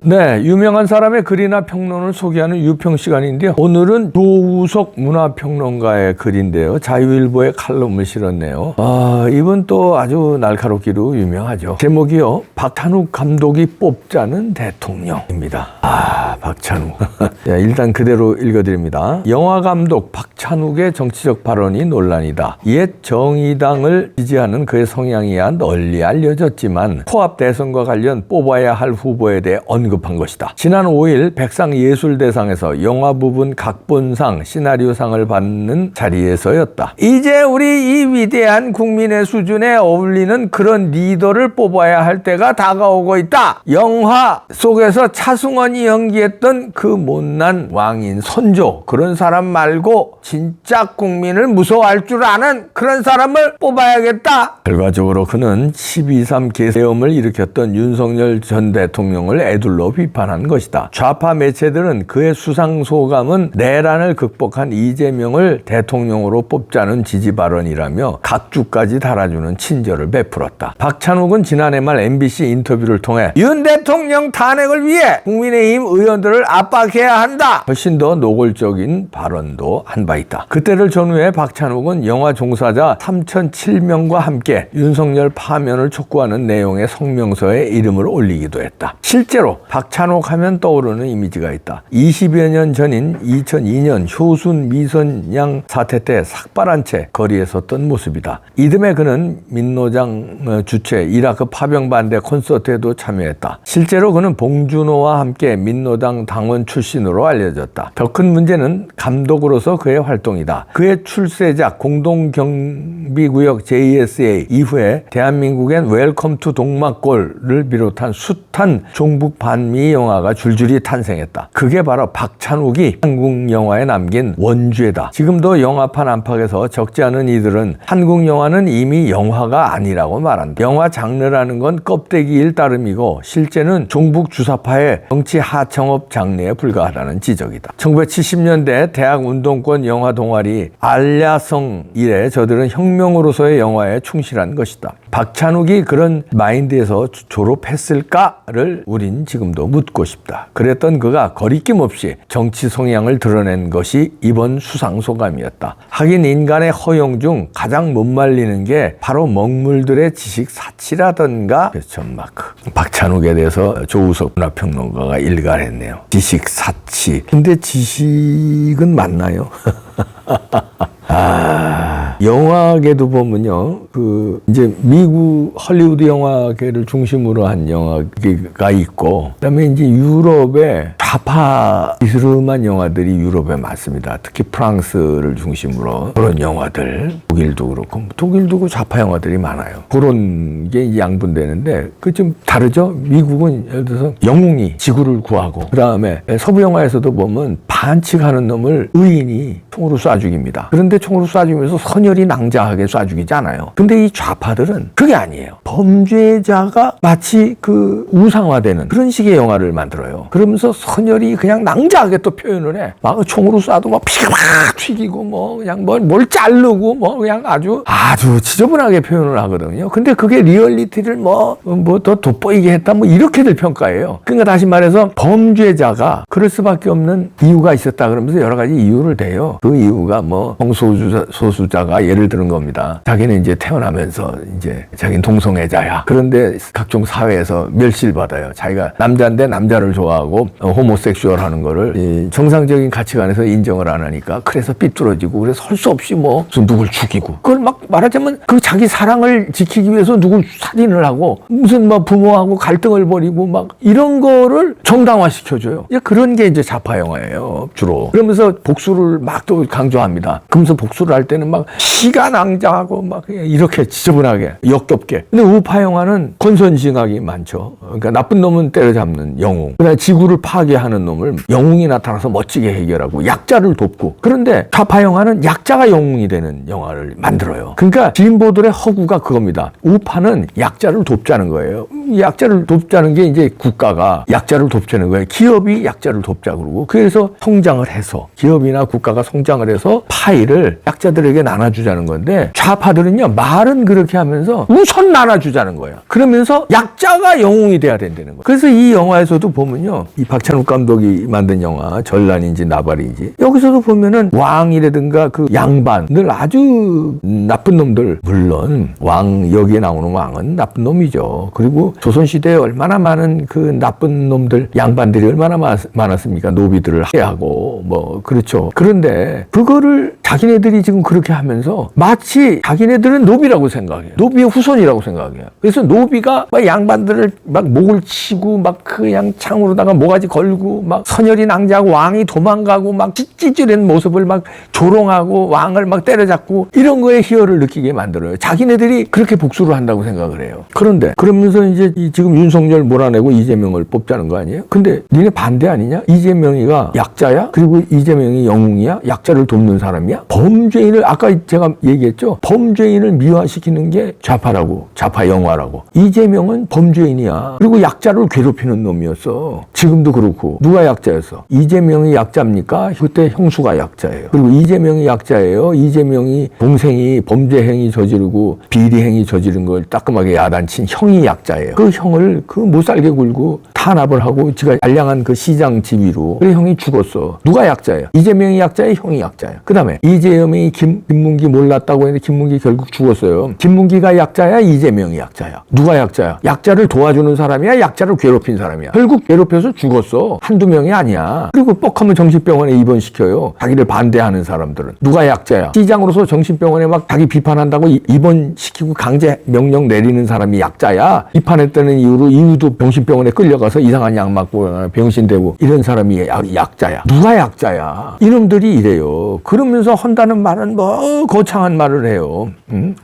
네, 유명한 사람의 글이나 평론을 소개하는 유평 시간인데요. 오늘은 조우석 문화평론가의 글인데요. 자유일보에 칼럼을 실었네요. 이분 또 아주 날카롭기로 유명하죠. 제목이요, 박찬욱 감독이 뽑자는 대통령입니다. 박찬욱. 일단 그대로 읽어드립니다. 영화 감독 박찬욱의 정치적 발언이 논란이다. 옛 정의당을 지지하는 그의 성향이야 널리 알려졌지만 코앞 대선과 관련 뽑아야 할 후보에 대해 언급한 것이다. 지난 5일 백상예술대상에서 영화 부분 각본상, 시나리오상을 받는 자리에서였다. 이제 우리 이 위대한 국민의 수준에 어울리는 그런 리더를 뽑아야 할 때가 다가오고 있다. 영화 속에서 차승원이 연기했던 그 못난 왕인 선조, 그런 사람 말고 진짜 국민을 무서워할 줄 아는 그런 사람을 뽑아야겠다. 결과적으로 그는 12.3 계엄을 일으켰던 윤석열 전 대통령을 애둘러 비판한 것이다. 좌파 매체들은 그의 수상소감은 내란을 극복한 이재명을 대통령으로 뽑자는 지지 발언이라며 각주까지 달아주는 친절을 베풀었다. 박찬욱은 지난해 말 MBC 인터뷰를 통해 윤 대통령 탄핵을 위해 국민의힘 의원들을 압박해야 한다. 훨씬 더 노골적인 발언도 한 바 있다. 그때를 전후해 박찬욱은 영화 종사자 3,007명과 함께 윤석열 파면을 촉구하는 내용의 성명서에 이름을 올리기도 했다. 실제로 박찬욱 하면 떠오르는 이미지가 있다. 20여 년 전인 2002년 효순 미선양 사태 때 삭발한 채 거리에 섰던 모습이다. 이듬해 그는 민노장 주최 이라크 파병 반대 콘서트에도 참여했다. 실제로 그는 봉준호와 함께 민노당 당원 출신으로 알려졌다. 더 큰 문제는 감독으로서 그의 활동이다. 그의 출세작 공동경비구역 JSA 이후에 대한민국엔 웰컴 투 동막골을 비롯한 숱한 종북 반미 영화가 줄줄이 탄생했다. 그게 바로 박찬욱이 한국 영화에 남긴 원죄다. 지금도 영화판 안팎에서 적지 않은 이들은 한국 영화는 이미 영화가 아니라고 말한다. 영화 장르라는 건 껍데기일 따름이고 실제는 종북 주사파의 정치 하청업 장르에 불과하다는 지적이다. 1970년대 대학 운동권 영화 동아리 알야성 이래 저들은 혁명으로서의 영화에 충실한 것이다. 박찬욱이 그런 마인드에서 졸업했을까를 우린 지금도 묻고 싶다. 그랬던 그가 거리낌 없이 정치 성향을 드러낸 것이 이번 수상소감이었다. 하긴 인간의 허용 중 가장 못 말리는 게 바로 먹물들의 지식 사치라던가 퀘스천마크. 박찬욱에 대해서 조우석 문화평론가가 일갈했네요. 지식 사치. 근데 지식은 맞나요? 영화계도 보면요, 이제 미국 헐리우드 영화계를 중심으로 한 영화계가 있고, 그다음에 이제 유럽의 좌파 이스름한 영화들이 유럽에 많습니다. 특히 프랑스를 중심으로 그런 영화들, 독일도 그렇고, 독일도 그 좌파 영화들이 많아요. 그런 게 양분되는데, 그 좀 다르죠? 미국은 예를 들어서 영웅이 지구를 구하고, 그 다음에 서부 영화에서도 보면 반칙하는 놈을 의인이 총으로 쏴 죽입니다. 그런데 총으로 쏴 죽이면서 선열이 낭자하게 쏴 죽이잖아요. 근데 이 좌파들은 그게 아니에요. 범죄자가 마치 그 우상화되는 그런 식의 영화를 만들어요. 그러면서 선열이 그냥 낭자하게 또 표현을 해. 막 총으로 쏴도 막 피가 막 튀기고 뭐 그냥 뭘 자르고 뭐 그냥 아주 지저분하게 표현을 하거든요. 근데 그게 리얼리티를 뭐 더 돋보이게 했다 뭐 이렇게들 평가해요. 그러니까 다시 말해서 범죄자가 그럴 수밖에 없는 이유가 있었다 그러면서 여러 가지 이유를 대요. 그 이유가 뭐 성소수자가 예를 드는 겁니다. 자기는 이제 태어나면서 이제 자기는 동성애자야. 그런데 각종 사회에서 멸시를 받아요. 자기가 남자인데 남자를 좋아하고 호모섹슈얼 하는 거를 이 정상적인 가치관에서 인정을 안 하니까 그래서 삐뚤어지고 그래서 할 수 없이 뭐 누굴 죽이고 그걸 막 말하자면 그 자기 사랑을 지키기 위해서 누굴 살인을 하고 무슨 뭐 부모하고 갈등을 벌이고 막 이런 거를 정당화시켜줘요. 그런 게 이제 좌파 영화예요. 주로. 그러면서 복수를 막 또 강조합니다. 그러면서 복수를 할 때는 막 시가 낭자하고 막 이렇게 지저분하게 역겹게. 근데 우파 영화는 권선징악이 많죠. 그러니까 나쁜 놈은 때려잡는 영웅. 그다음에 지구를 파괴하는 하는 놈을 영웅이 나타나서 멋지게 해결하고 약자를 돕고, 그런데 좌파 영화는 약자가 영웅이 되는 영화를 만들어요. 그러니까 진보들의 허구가 그겁니다. 우파는 약자를 돕자는 거예요. 약자를 돕자는 게 이제 국가가 약자를 돕자는 거예요. 기업이 약자를 돕자 그러고, 그래서 성장을 해서 기업이나 국가가 성장을 해서 파이를 약자들에게 나눠주자는 건데, 좌파들은요 말은 그렇게 하면서 우선 나눠주자는 거예요. 그러면서 약자가 영웅이 돼야 된다는 거예요. 그래서 이 영화에서도 보면요, 이 박찬욱 감독이 만든 영화 전란인지 나발인지, 여기서도 보면은 왕이라든가 그 양반들 아주 나쁜 놈들, 물론 여기에 나오는 왕은 나쁜 놈이죠. 그리고 조선시대에 얼마나 많은 그 나쁜 놈들, 양반들이 얼마나 많았습니까? 노비들을 해하고 뭐 그렇죠. 그런데 그거를 자기네들이 지금 그렇게 하면서 마치 자기네들은 노비라고 생각해요. 노비의 후손이라고 생각해요. 그래서 노비가 막 양반들을 막 목을 치고 막 그냥 창으로다가 모가지 걸고 막 선열이 낭자하고 왕이 도망가고 막 찌질한 모습을 막 조롱하고 왕을 막 때려잡고 이런 거에 희열을 느끼게 만들어요. 자기네들이 그렇게 복수를 한다고 생각을 해요. 그런데 그러면서 이제 지금 윤석열 몰아내고 이재명을 뽑자는 거 아니에요? 근데 니네 반대 아니냐? 이재명이가 약자야? 그리고 이재명이 영웅이야? 약자를 돕는 사람이야? 범죄인을, 아까 제가 얘기했죠? 범죄인을 미화시키는 게 좌파라고, 좌파 영화라고. 이재명은 범죄인이야. 그리고 약자를 괴롭히는 놈이었어. 지금도 그렇고. 누가 약자였어? 이재명이 약자입니까? 그때 형수가 약자예요. 그리고 이재명이 약자예요. 이재명이 동생이 범죄 행위 저지르고 비리 행위 저지른 걸 따끔하게 야단친 형이 약자예요. 그 형을 그 못 살게 굴고 탄압을 하고 지가 알량한 그 시장 지위로, 그래 형이 죽었어. 누가 약자예요? 이재명이 약자예요? 형이 약자예요. 그 다음에 이재명이 김문기 몰랐다고 했는데 김문기 결국 죽었어요. 김문기가 약자야? 이재명이 약자야? 누가 약자야? 약자를 도와주는 사람이야? 약자를 괴롭힌 사람이야? 결국 괴롭혀서 죽었어. 한두 명이 아니야. 그리고 뻑하면 정신병원에 입원시켜요. 자기를 반대하는 사람들은. 누가 약자야? 시장으로서 정신병원에 막 자기 비판한다고 입원시키고 강제 명령 내리는 사람이 약자야? 비판했다는 이유도 병신병원에 끌려가서 이상한 약 맞고 병신되고 이런 사람이 약자야? 누가 약자야? 이놈들이 이래요. 그러면서 한다는 말은 뭐 거창한 말을 해요.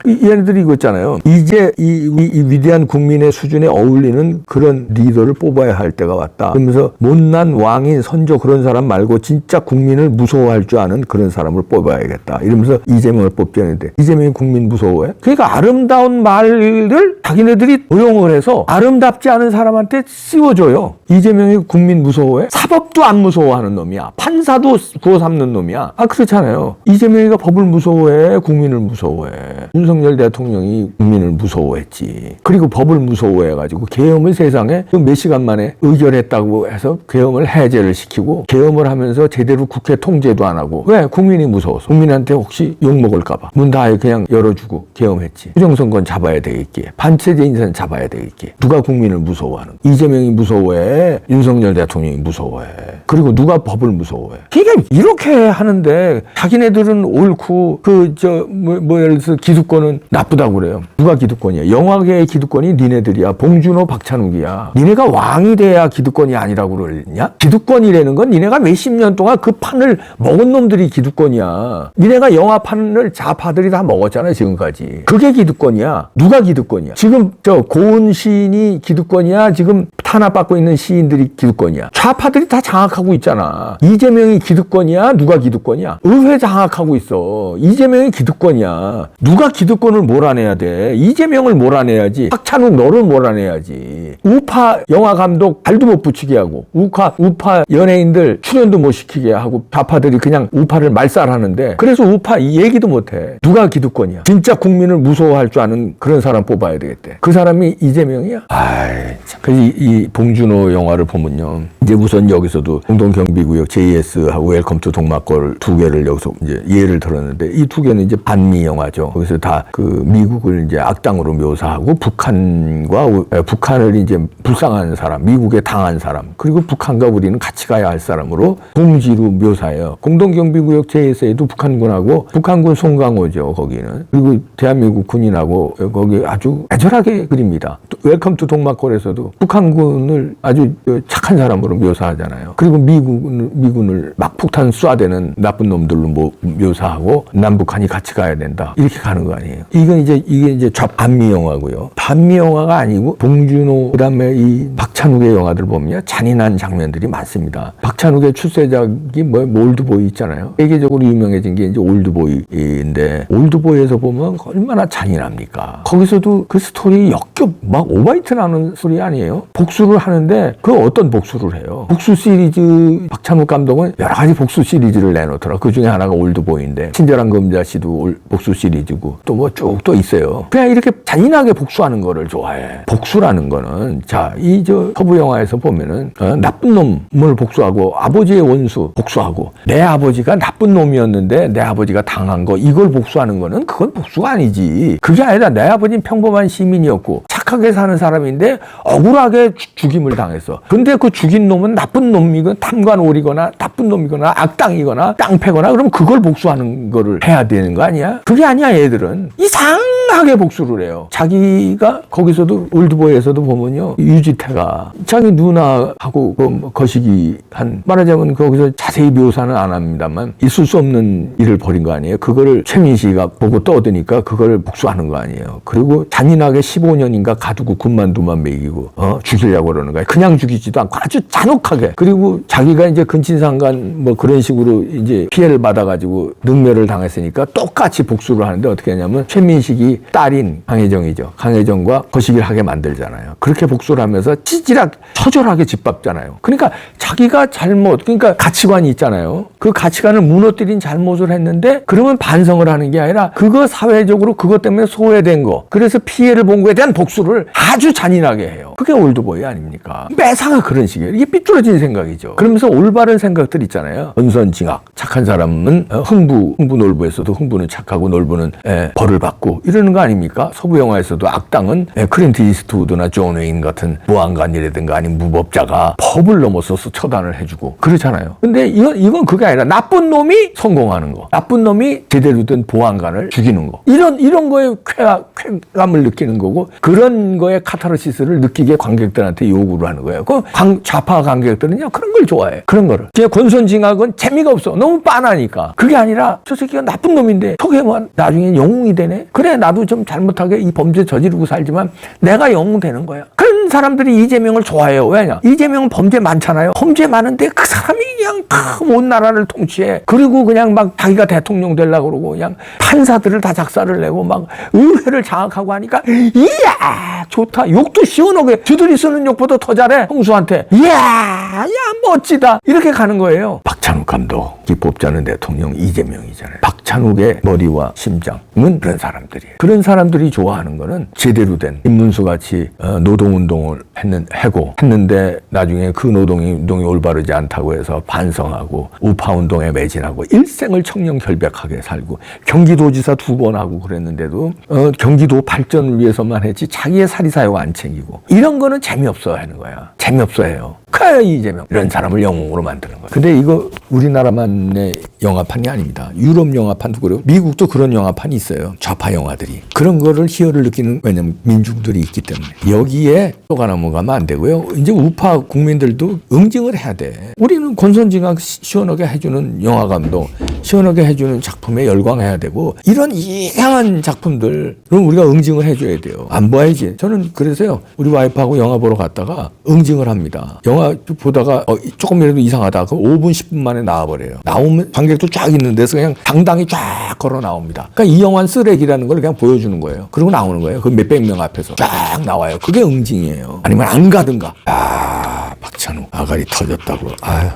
얘네들이 이거 있잖아요. 이제 이 위대한 국민의 수준에 어울리는 그런 리더를 뽑아야 할 때가 왔다. 그러면서 못난 왕인 선조 그런 사람 말고 진짜 국민을 무서워할 줄 아는 그런 사람을 뽑아야겠다. 이러면서 이재명을 뽑자는데, 이재명이 국민 무서워해? 그러니까 아름다운 말을 자기네들이 도용을 해서 아름답지 않은 사람한테 씌워줘요. 이재명이 국민 무서워해? 사법도 안 무서워하는 놈이야. 판사도 구워 삼는 놈이야. 그렇잖아요. 이재명이가 법을 무서워해? 국민을 무서워해? 윤석열 대통령이 국민을 무서워했지. 그리고 법을 무서워해가지고 계엄을 세상에 몇 시간 만에 의결했다고 해서 계엄을 해제를 시키고, 계엄을 하면서 제대로 국회 통제도 안 하고. 왜? 국민이 무서워서. 국민한테 혹시 욕먹을까봐 문 다 그냥 열어주고 계엄했지. 부정선거는 잡아야 되겠기에, 반체제 인사는 잡아야 되겠기에. 누가 국민을 무서워하는? 이재명이 무서워해? 윤석열 대통령이 무서워해? 그리고 누가 법을 무서워해? 그러니까 이렇게 하는데 자기네들은 옳고 예를 들어서 기득권은 나쁘다고 그래요. 누가 기득권이야? 영화계의 기득권이 니네들이야. 봉준호, 박찬욱이야. 니네가 왕이 돼야 기득권이 아니라고 그러냐? 기득권이라는 건 니네가 몇십 년 동안 그 판을 먹은 놈들이 기득권이야. 니네가 영화판을 좌파들이 다 먹었잖아요, 지금까지. 그게 기득권이야. 누가 기득권이야? 지금 고은 시인이 기득권이야? 지금 탄압받고 있는 시인들이 기득권이야? 좌파들이 다 장악하고 있잖아. 이재명이 기득권이야? 누가 기득권이야? 의회 장악하고 있어. 이재명이 기득권이야. 누가 기득권을 몰아내야 돼? 이재명을 몰아내야지. 박찬욱 너를 몰아내야지. 우파 영화 감독 발도 못 붙이게 하고, 우파 연예인들 출연도 못 시키게 하고, 좌파들이 그냥 우파를 말살하는데, 그래서 우파 이 얘기도 못해. 누가 기득권이야? 진짜 국민을 무서워할 줄 아는 그런 사람 뽑아야 되겠대. 그 사람이 이재명이야? 그래서 이 봉준호 영화를 보면요, 이제 우선 여기서도 공동경비구역 JS하고 웰컴 투 동막골 두 개를 여기서 이제 예를 들었는데, 이 두 개는 이제 반미 영화죠. 거기서 다 그 미국을 이제 악당으로 묘사하고, 북한을 이제 불쌍한 사람, 미국에 당한 사람, 그리고 북한과 우리는 같이 가야 할 사람으로 동지로 묘사해요. 공동경비구역 JS에도 북한군하고, 북한군 송강호죠, 거기는. 그리고 대한민국 군인하고 거기 아주 애절하게 그립니다. 웰컴 투 동막골에서도 북한군 박찬욱을 아주 착한 사람으로 묘사하잖아요. 그리고 미군을 막 폭탄 쏴대는 나쁜 놈들로 묘사하고 남북한이 같이 가야 된다. 이렇게 가는 거 아니에요. 이게 이제 반미 영화고요. 반미 영화가 아니고 봉준호 그다음에 이 박찬욱의 영화들 보면 잔인한 장면들이 많습니다. 박찬욱의 출세작이 올드보이 있잖아요. 세계적으로 유명해진 게 이제 올드보이인데 올드보이에서 보면 얼마나 잔인합니까? 거기서도 그 스토리 역겹 막 오바이트 나는 스토리 아니에요? 복수를 하는데 그 어떤 복수를 해요? 복수 시리즈 박찬욱 감독은 여러 가지 복수 시리즈를 내놓더라. 그 중에 하나가 올드보이인데 친절한 금자씨도 복수 시리즈고 또 뭐 쭉 또 있어요. 그냥 이렇게 잔인하게 복수하는 거를 좋아해. 복수라는 거는 이 서부 영화에서 보면은 나쁜 놈을 복수하고 아버지의 원수 복수하고 내 아버지가 나쁜 놈이었는데 내 아버지가 당한 거 이걸 복수하는 거는 그건 복수가 아니지. 그게 아니라 내 아버지는 평범한 시민이었고 착하게 사는 사람인데 억울하게 죽임을 당했어. 근데 그 죽인 놈은 나쁜 놈이거나 탐관오리거나 나쁜 놈이거나 악당이거나 깡패거나 그럼 그걸 복수하는 거를 해야 되는 거 아니야? 그게 아니야. 얘들은 이상하게 복수를 해요. 자기가 거기서도 올드보이에서도 보면요. 유지태가 자기 누나하고 거시기 한 말하자면 거기서 자세히 묘사는 안 합니다만 있을 수 없는 일을 벌인 거 아니에요. 그거를 최민식이가 보고 떠드니까 그걸 복수하는 거 아니에요. 그리고 잔인하게 15년인가 가두고 군만 두만 먹이고 죽이려고 그러는 거예요. 그냥 죽이지도 않고 아주 잔혹하게. 그리고 자기가 이제 근친상간 그런 식으로 이제 피해를 받아가지고 능멸을 당했으니까 똑같이 복수를 하는데 어떻게 하냐면 최민식이 딸인 강혜정이죠. 강혜정과 거시기를 하게 만들잖아요. 그렇게 복수를 하면서 처절하게 짓밟잖아요. 그러니까 자기가 그러니까 가치관이 있잖아요. 그 가치관을 무너뜨린 잘못을 했는데 그러면 반성을 하는 게 아니라 그거 사회적으로 그것 때문에 소외된 거 그래서 피해를 본 거에 대한 복수를 아주 잔인하게 해요. 그게 올드보이 아닙니까? 매사가 그런 식이에요. 이게 삐뚤어진 생각이죠. 그러면서 올바른 생각들 있잖아요. 언선징악. 착한 사람은 흥부 놀부에서도 흥부는 착하고 놀부는 벌을 받고 이러는 거 아닙니까? 서부 영화에서도 악당은 클린트 이스트우드나 존 웨인 같은 보안관이라든가 아니면 무법자가 법을 넘어서서 처단을 해주고 그렇잖아요. 근데 이건 그게 아니라 나쁜 놈이 성공하는 거. 나쁜 놈이 제대로 된 보안관을 죽이는 거. 이런 거에 쾌감을 느끼는 거고 그런 거에 카타르시스를 느끼게 관객들한테 요구를 하는 거예요. 그 좌파 관객들은요 그런 걸 좋아해. 그런 거를. 제 권선징악은 재미가 없어. 너무 빤하니까. 그게 아니라 저 새끼가 나쁜 놈인데 저게 나중에 영웅이 되네. 그래 나도 좀 잘못하게 이 범죄 저지르고 살지만 내가 영웅 되는 거야. 그런 사람들이 이재명을 좋아해요. 왜냐? 이재명은 범죄 많잖아요. 범죄 많은데 그 사람이 그냥 온 나라를 통치해. 그리고 그냥 막 자기가 대통령 되려고 그러고 그냥 판사들을 다 작사를 내고 막 의회를 장악하고 하니까 이야 좋다. 욕도 시원하게 저들이 쓰는 욕보다 더 잘해. 홍수한테. 이야 멋지다. 이렇게 가는 거예요. 박찬욱 감독 이 뽑자는 대통령 이재명이잖아요. 박찬욱의 머리와 심장은 그런 사람들이에요. 그런 사람들이 좋아하는 거는 제대로 된 인문수같이 노동운동을 했는데 나중에 그 노동운동이 올바르지 않다고 해서 반성하고 우파운동에 매진하고 일생을 청렴결백하게 살고 경기도지사 2번 하고 그랬는데도 경기도 발전을 위해서만 했지 자기의 사리사욕 안 챙기고 이런 거는 재미없어 하는 거야. 재미없어 해요. 그래야 이재명 이런 사람을 영웅으로 만드는 거야. 근데 이거 우리나라만의 영화판이 아닙니다. 유럽 영화판도 그래요. 미국도 그런 영화판이 있어요. 좌파 영화들이. 그런 거를 희열을 느끼는 왜냐면 민중들이 있기 때문에. 여기에 또가 넘어가면 안 되고요. 이제 우파 국민들도 응징을 해야 돼. 우리는 권선징악 시원하게 해주는 영화감독, 시원하게 해주는 작품에 열광해야 되고 이런 이상한 작품들 그럼 우리가 응징을 해줘야 돼요. 안 봐야지. 저는 그래서요. 우리 와이프하고 영화 보러 갔다가 응징을 합니다. 영화 보다가 조금이라도 이상하다. 그럼 5분 10분 만에 나와버려요. 나오면 관객도 쫙 있는 데서 그냥 당당히 쫙 걸어 나옵니다. 그러니까 이 영화는 쓰레기라는 걸 그냥 보여주는 거예요. 그리고 나오는 거예요. 그 몇백 명 앞에서 쫙 나와요. 그게 응징이에요. 아니면 안 가든가. 박찬욱 아가리 터졌다고. 아유.